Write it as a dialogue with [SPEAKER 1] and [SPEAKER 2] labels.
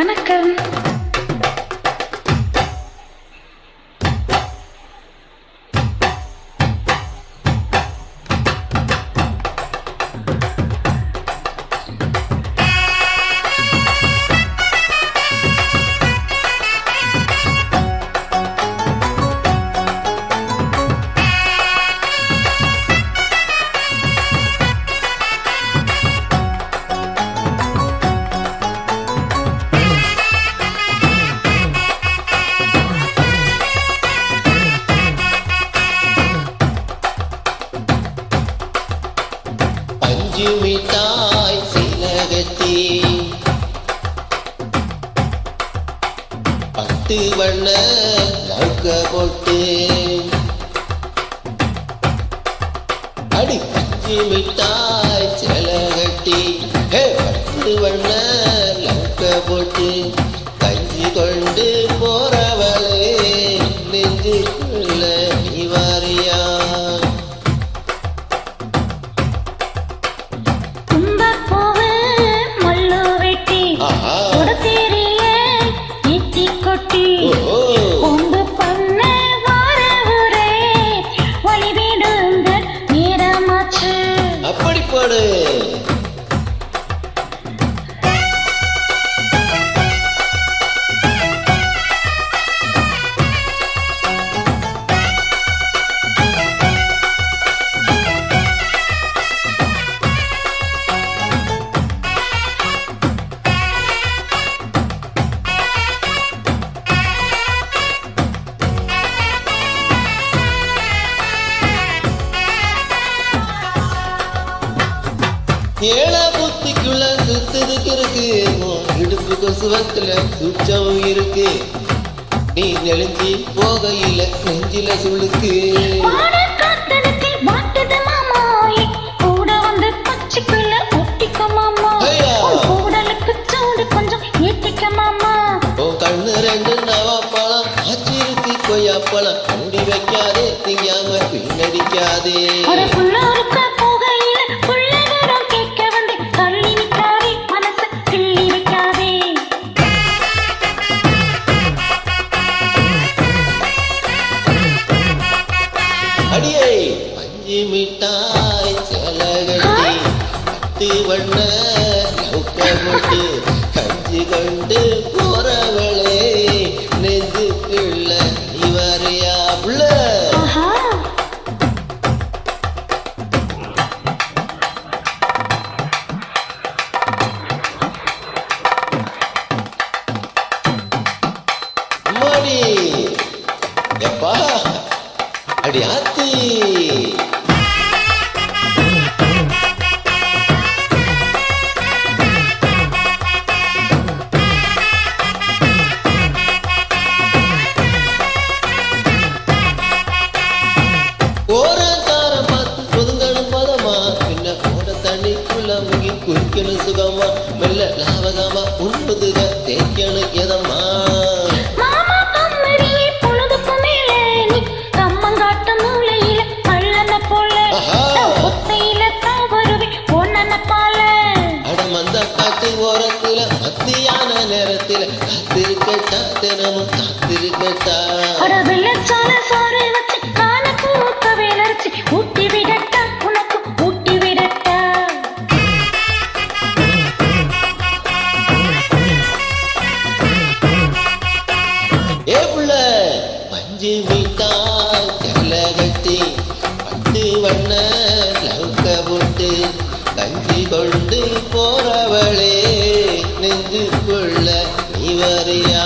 [SPEAKER 1] வணக்கம்.
[SPEAKER 2] மிட்டாய் சிலகத்தி பட்டு வண்ண நவுக்க போட்டு அடி பஞ்சு மிட்டாய் சிலகட்டி பட்டு வண்ண நவுக்க போட்டு கஞ்சி கொண்டு போறவளே நெஞ்சுக்குள்ள நீ வாரியா அப்படி போடு. ஏழா புத்திக்குள்ள சுத்ததுக்கு இருக்கு இடுப்பு கொசுவத்துல சூச்சம் இருக்கு நீ நெளிஞ்சி போகையில நெஞ்சில சுளுக்கு கண்ணு ரெண்டு நவாப்பழம் ஆச்சிருத்தி கொய்யாப்பழம் மூடி வைக்காதே திங்காம பின்னடிக்காதே அடியே பஞ்சு மிட்டாய் செலகட்டி பத்து வண்ண நவுக்க போட்டு கஞ்சி கொண்டு போறவளே நெஞ்சுக்குள்ள நீ வரையா புள்ள அம்மாடி எப்பா அடி ஆத்தி ஓரக்காரம் பார்த்து ஒதுங்கணும் பதமா பின்ன போட தண்ணிக்குள்ள முகி குளிக்கணும் சுகமா மெல்ல லாவகமா உண்பதுக தேய்க்கணும் எதம்மா ஓரத்துல மத்தியான நேரத்துல காத்திருக்கட்டா தினமும் காத்திருக்கட்டா ஏ புள்ள பஞ்சு மிட்டாய் செலகட்டி பட்டு வண்ண நவுக்க போட்டு கஞ்சி கொண்டு போறவளே நெஞ்சுக்குள்ள நீ வரியா